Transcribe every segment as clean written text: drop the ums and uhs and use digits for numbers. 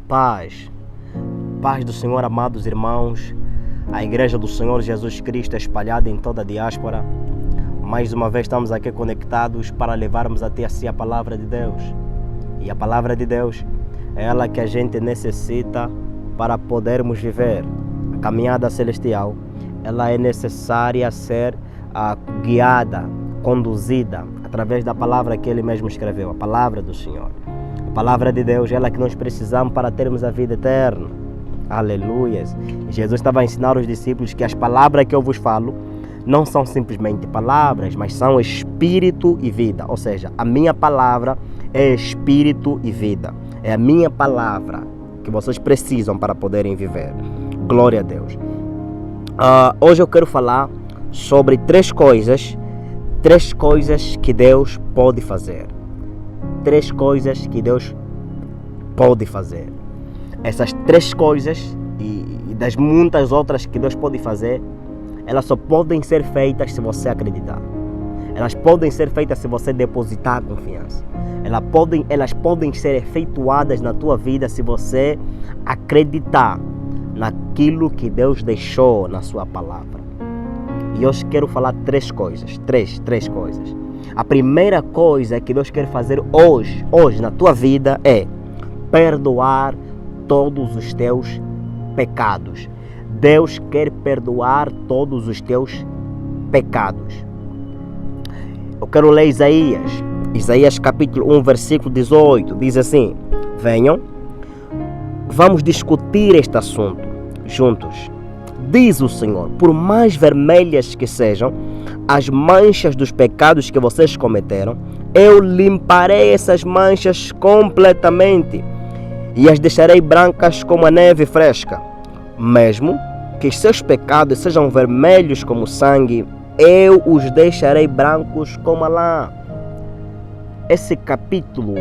Paz do Senhor, amados irmãos, a Igreja do Senhor Jesus Cristo é espalhada em toda a diáspora. Mais uma vez estamos aqui conectados para levarmos até si a Palavra de Deus. E a Palavra de Deus é ela que a gente necessita para podermos viver. A caminhada celestial, ela é necessária ser guiada, conduzida através da palavra que Ele mesmo escreveu, a Palavra do Senhor. A Palavra de Deus é ela que nós precisamos para termos a vida eterna. Aleluias! Jesus estava a ensinar os discípulos que as palavras que eu vos falo não são simplesmente palavras, mas são espírito e vida. Ou seja, a minha palavra é espírito e vida. É a minha palavra que vocês precisam para poderem viver. Glória a Deus. Hoje eu quero falar sobre três coisas que Deus pode fazer. Três coisas que Deus pode fazer. Essas três coisas e das muitas outras que Deus pode fazer, elas só podem ser feitas se você acreditar. Elas podem ser feitas se você depositar confiança. Elas podem ser efetuadas na tua vida se você acreditar naquilo que Deus deixou na sua palavra. E hoje quero falar três coisas. Três coisas. A primeira coisa que Deus quer fazer hoje na tua vida é perdoar todos os teus pecados. Deus quer perdoar todos os teus pecados. Eu quero ler Isaías capítulo 1, versículo 18. Diz assim: venham, vamos discutir este assunto juntos. Diz o Senhor: por mais vermelhas que sejam as manchas dos pecados que vocês cometeram, eu limparei essas manchas completamente e as deixarei brancas como a neve fresca. Mesmo que seus pecados sejam vermelhos como sangue, eu os deixarei brancos como a lã. Esse capítulo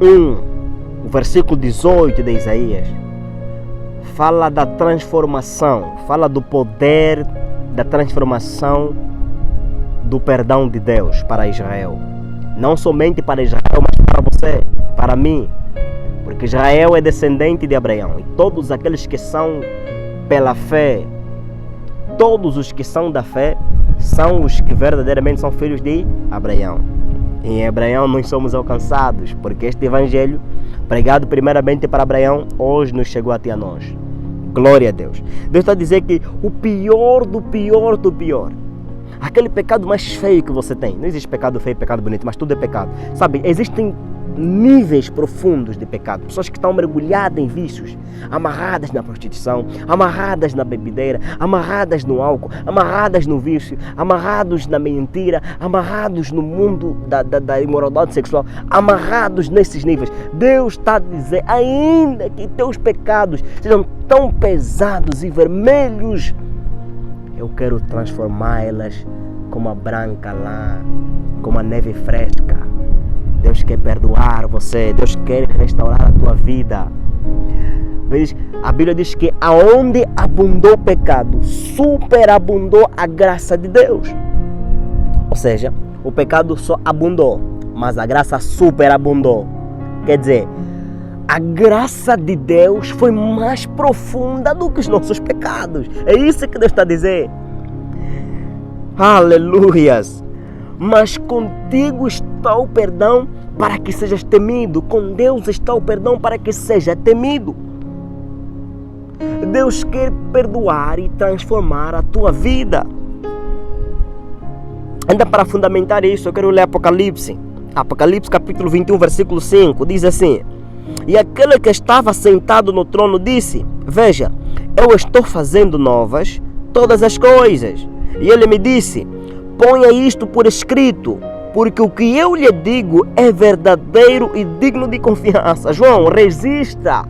1, o versículo 18 de Isaías, fala da transformação, fala do poder da transformação do perdão de Deus para Israel. Não somente para Israel, mas para você, para mim. Porque Israel é descendente de Abraão. E todos aqueles que são pela fé, todos os que são da fé, são os que verdadeiramente são filhos de Abraão. E em Abraão nós somos alcançados, porque este evangelho, pregado primeiramente para Abraão, hoje nos chegou até a nós. Glória a Deus. Deus está a dizer que o pior do pior, aquele pecado mais feio que você tem, não existe pecado feio, pecado bonito, mas tudo é pecado. Sabe, existem níveis profundos de pecado. Pessoas que estão mergulhadas em vícios, amarradas na prostituição, amarradas na bebedeira, amarradas no álcool, amarradas no vício, amarrados na mentira, amarrados no mundo da imoralidade sexual, amarrados nesses níveis. Deus está a dizer, ainda que teus pecados sejam tão pesados e vermelhos, eu quero transformá-las como a branca lã, como a neve fresca. Deus quer perdoar você, Deus quer restaurar a tua vida. A Bíblia diz que aonde abundou o pecado, superabundou a graça de Deus. Ou seja, o pecado só abundou, mas a graça superabundou. Quer dizer, a graça de Deus foi mais profunda do que os nossos pecados. É isso que Deus está a dizer. Aleluias! Mas contigo está o perdão para que sejas temido. Com Deus está o perdão para que seja temido. Deus quer perdoar e transformar a tua vida. Ainda para fundamentar isso, eu quero ler Apocalipse capítulo 21, versículo 5. Diz assim: e aquele que estava sentado no trono disse: veja, eu estou fazendo novas todas as coisas. E ele me disse: ponha isto por escrito, porque o que eu lhe digo é verdadeiro e digno de confiança. João, resista,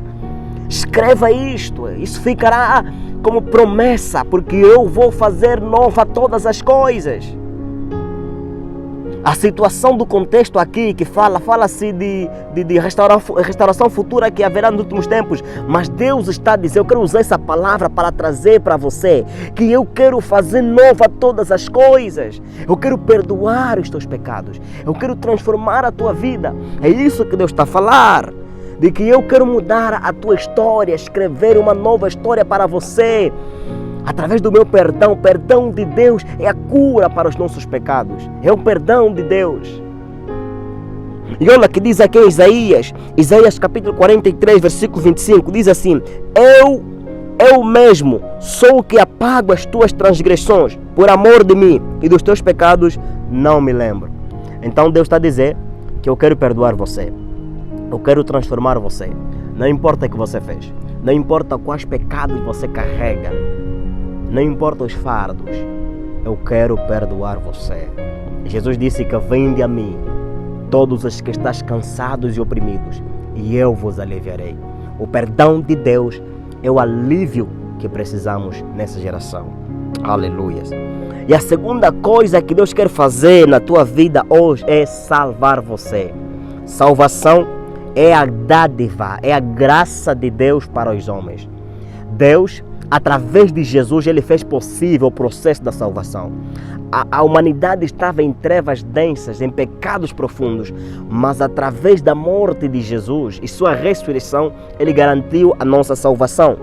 escreva isto, isso ficará como promessa, porque eu vou fazer nova todas as coisas. A situação do contexto aqui que fala-se de restauração futura que haverá nos últimos tempos, mas Deus está a dizer, eu quero usar essa palavra para trazer para você que eu quero fazer nova todas as coisas, eu quero perdoar os teus pecados, eu quero transformar a tua vida. É isso que Deus está a falar. de que eu quero mudar a tua história, escrever uma nova história para você. Através do meu perdão. O perdão de Deus é a cura para os nossos pecados. É o perdão de Deus. E olha que diz aqui em Isaías capítulo 43, versículo 25, diz assim: Eu mesmo sou o que apago as tuas transgressões, por amor de mim, e dos teus pecados não me lembro. Então Deus está a dizer que eu quero perdoar você. Eu quero transformar você. Não importa o que você fez. Não importa quais pecados você carrega. Não importa os fardos. Eu quero perdoar você. Jesus disse que vinde a mim, todos os que estáis cansados e oprimidos, e eu vos aliviarei. O perdão de Deus é o alívio que precisamos nessa geração. Aleluia. E a segunda coisa que Deus quer fazer na tua vida hoje é salvar você. Salvação é a dádiva, é a graça de Deus para os homens. Deus, através de Jesus, Ele fez possível o processo da salvação. A humanidade estava em trevas densas, em pecados profundos, mas através da morte de Jesus e sua ressurreição, Ele garantiu a nossa salvação.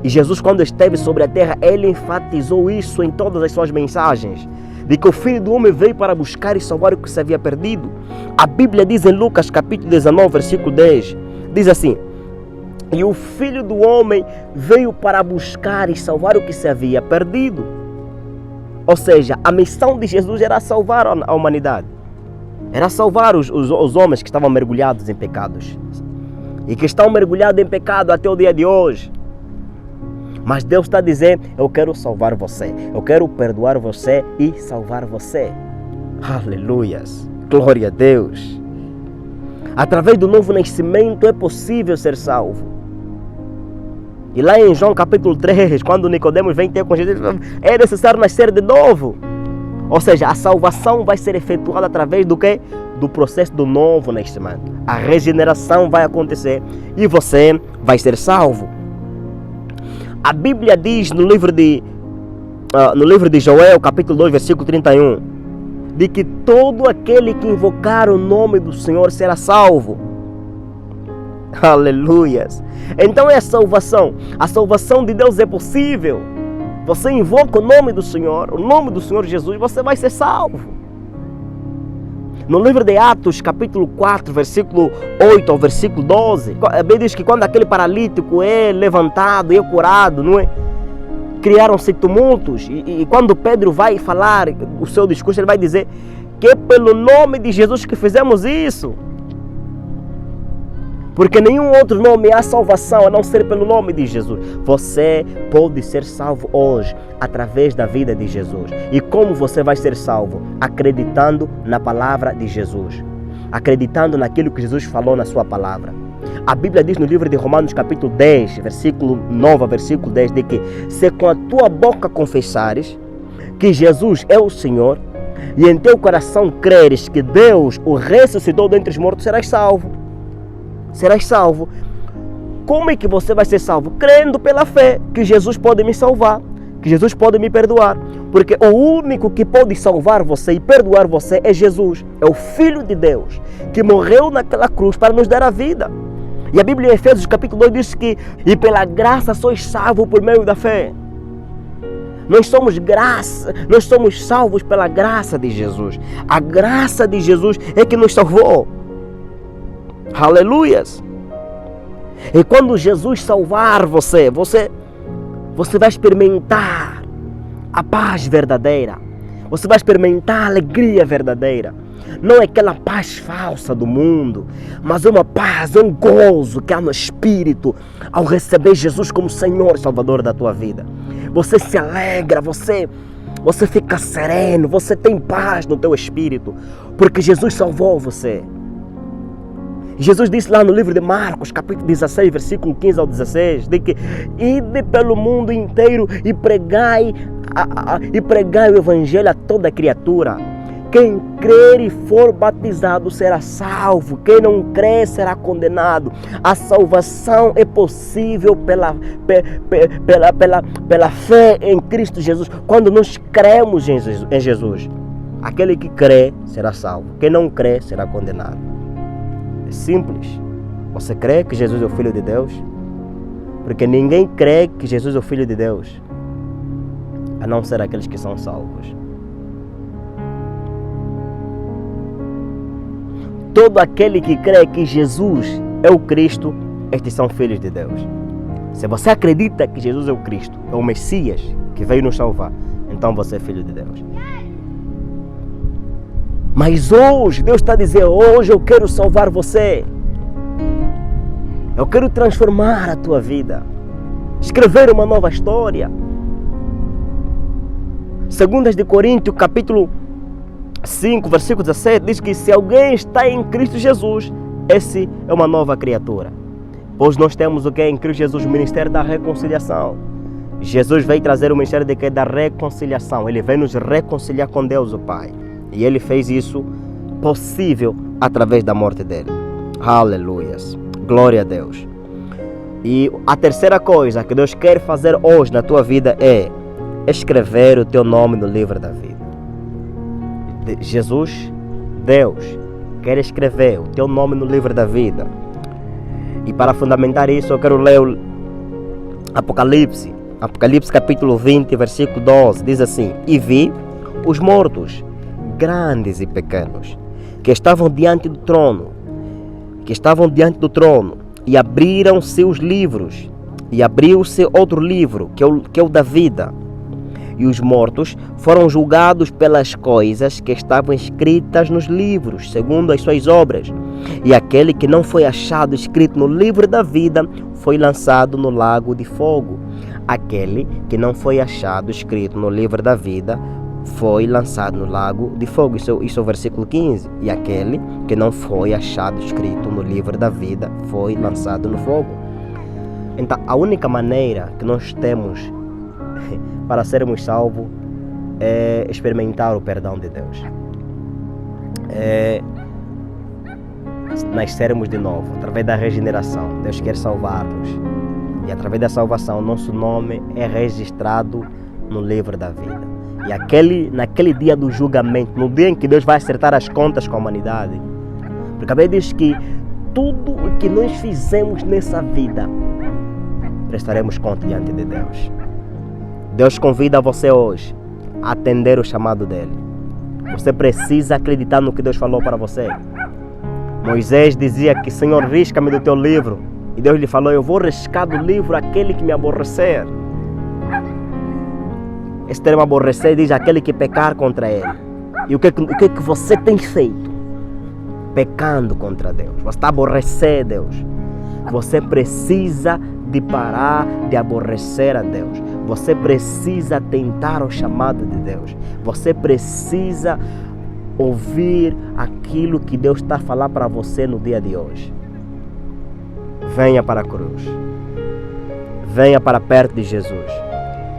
E Jesus, quando esteve sobre a terra, Ele enfatizou isso em todas as suas mensagens, de que o Filho do Homem veio para buscar e salvar o que se havia perdido. A Bíblia diz em Lucas capítulo 19, versículo 10, diz assim: E o Filho do Homem veio para buscar e salvar o que se havia perdido. Ou seja, a missão de Jesus era salvar a humanidade. Era salvar os homens que estavam mergulhados em pecados. E que estão mergulhados em pecado até o dia de hoje. Mas Deus está dizendo: eu quero salvar você. Eu quero perdoar você e salvar você. Aleluias. Glória a Deus. Através do novo nascimento é possível ser salvo. E lá em João capítulo 3, quando Nicodemos vem ter com Jesus, é necessário nascer de novo. Ou seja, a salvação vai ser efetuada através do quê? Do processo do novo nascimento. A regeneração vai acontecer e você vai ser salvo. A Bíblia diz no livro de Joel, capítulo 2, versículo 31, de que todo aquele que invocar o nome do Senhor será salvo. Aleluias. Então é a salvação. A salvação de Deus é possível. Você invoca o nome do Senhor Jesus, você vai ser salvo. No livro de Atos, capítulo 4, versículo 8 ao versículo 12, a Bíblia diz que quando aquele paralítico é levantado e é curado, não é? Criaram-se tumultos. E quando Pedro vai falar o seu discurso, ele vai dizer que é pelo nome de Jesus que fizemos isso. Porque nenhum outro nome há salvação a não ser pelo nome de Jesus. Você pode ser salvo hoje através da vida de Jesus. E como você vai ser salvo? Acreditando na palavra de Jesus. Acreditando naquilo que Jesus falou na sua palavra. A Bíblia diz no livro de Romanos capítulo 10, versículo 9, versículo 10, de que se com a tua boca confessares que Jesus é o Senhor e em teu coração creres que Deus o ressuscitou dentre os mortos, serás salvo. Serás salvo. Como é que você vai ser salvo? Crendo pela fé que Jesus pode me salvar, que Jesus pode me perdoar. Porque o único que pode salvar você e perdoar você é Jesus. É o Filho de Deus, que morreu naquela cruz para nos dar a vida. E a Bíblia em Efésios capítulo 2 diz que e pela graça sois salvos por meio da fé. Nós somos salvos pela graça de Jesus. A graça de Jesus é que nos salvou. Aleluias. E quando Jesus salvar você vai experimentar a paz verdadeira. Você vai experimentar a alegria verdadeira. Não é aquela paz falsa do mundo, mas é uma paz, é um gozo que há no Espírito ao receber Jesus como Senhor e Salvador da tua vida. Você se alegra, você fica sereno, você tem paz no teu espírito, porque Jesus salvou você. Jesus disse lá no livro de Marcos, capítulo 16, versículo 15 ao 16, de que ide pelo mundo inteiro e pregai o evangelho a toda criatura. Quem crer e for batizado será salvo, quem não crer será condenado. A salvação é possível pela fé em Cristo Jesus, quando nós cremos em Jesus. Aquele que crê será salvo, quem não crê será condenado. É simples. Você crê que Jesus é o Filho de Deus? Porque ninguém crê que Jesus é o Filho de Deus, a não ser aqueles que são salvos. Todo aquele que crê que Jesus é o Cristo, estes são filhos de Deus. Se você acredita que Jesus é o Cristo, é o Messias que veio nos salvar, então você é filho de Deus. Mas hoje, Deus está dizendo, hoje eu quero salvar você. Eu quero transformar a tua vida. Escrever uma nova história. 2 Coríntios, capítulo 5, versículo 17, diz que se alguém está em Cristo Jesus, esse é uma nova criatura. Pois nós temos o que em Cristo Jesus? O ministério da reconciliação. Jesus veio trazer o ministério de que? Da reconciliação. Ele veio nos reconciliar com Deus, o Pai. E Ele fez isso possível através da morte dele. Aleluias. Glória a Deus. E a terceira coisa que Deus quer fazer hoje na tua vida é escrever o teu nome no livro da vida. Jesus, Deus, quer escrever o teu nome no livro da vida. E para fundamentar isso, eu quero ler o Apocalipse capítulo 20, versículo 12. Diz assim: E vi os mortos, grandes e pequenos, que estavam diante do trono, e abriram-se os livros, e abriu-se outro livro, que é o da vida. E os mortos foram julgados pelas coisas que estavam escritas nos livros, segundo as suas obras. E aquele que não foi achado escrito no livro da vida foi lançado no lago de fogo. Aquele que não foi achado escrito no livro da vida foi lançado no lago de fogo. Isso é o versículo 15. E aquele que não foi achado escrito no livro da vida foi lançado no fogo. Então, a única maneira que nós temos para sermos salvos é experimentar o perdão de Deus. É nascermos de novo, através da regeneração. Deus quer salvar-nos. E através da salvação, nosso nome é registrado no livro da vida. E naquele dia do julgamento, no dia em que Deus vai acertar as contas com a humanidade, porque a Bíblia diz que tudo o que nós fizemos nessa vida, prestaremos conta diante de Deus. Deus convida você hoje a atender o chamado dele. Você precisa acreditar no que Deus falou para você. Moisés dizia que, Senhor, risca-me do teu livro. E Deus lhe falou, eu vou riscar do livro aquele que me aborrecer. Esse termo aborrecer diz aquele que pecar contra ele. E o que você tem feito? Pecando contra Deus. Você está aborrecendo Deus. Você precisa de parar de aborrecer a Deus. Você precisa tentar o chamado de Deus. Você precisa ouvir aquilo que Deus está a falar para você no dia de hoje. Venha para a cruz. Venha para perto de Jesus.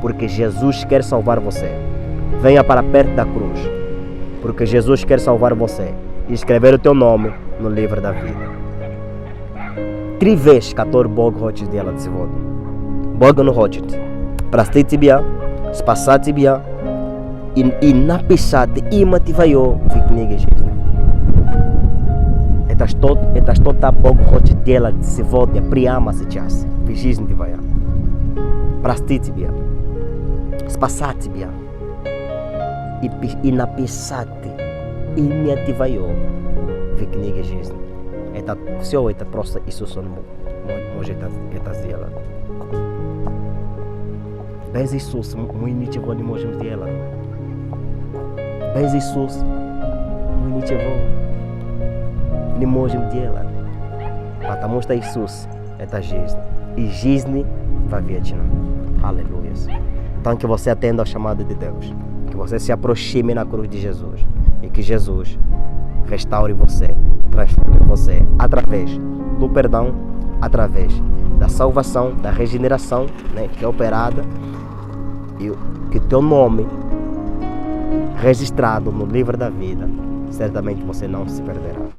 Porque Jesus quer salvar você. Venha para perto da cruz. Porque Jesus quer salvar você. E escrever o teu nome no livro da vida. 3 vezes, который Бог хочет сделать сегодня. Бог Он хочет простить тебя, спасать тебя и написать имя твое в книге жизни. Это что-то Бог хочет делать сегодня, прямо сейчас, в жизни твоя. Простить тебя, спасать тебя и написать имя твое в книге жизни. Все это просто Иисус Он может это сделать. Без Иисуса мы ничего не можем сделать. Без Иисуса мы ничего не можем делать. Потому что Иисус это жизнь. И жизнь вечно. Aleluia. Então que você atenda ao chamado de Deus. Que você se aproxime na cruz de Jesus. E que Jesus restaure você, transforme você através do perdão, através da salvação, da regeneração, né, que é operada, e que teu nome registrado no livro da vida, certamente você não se perderá.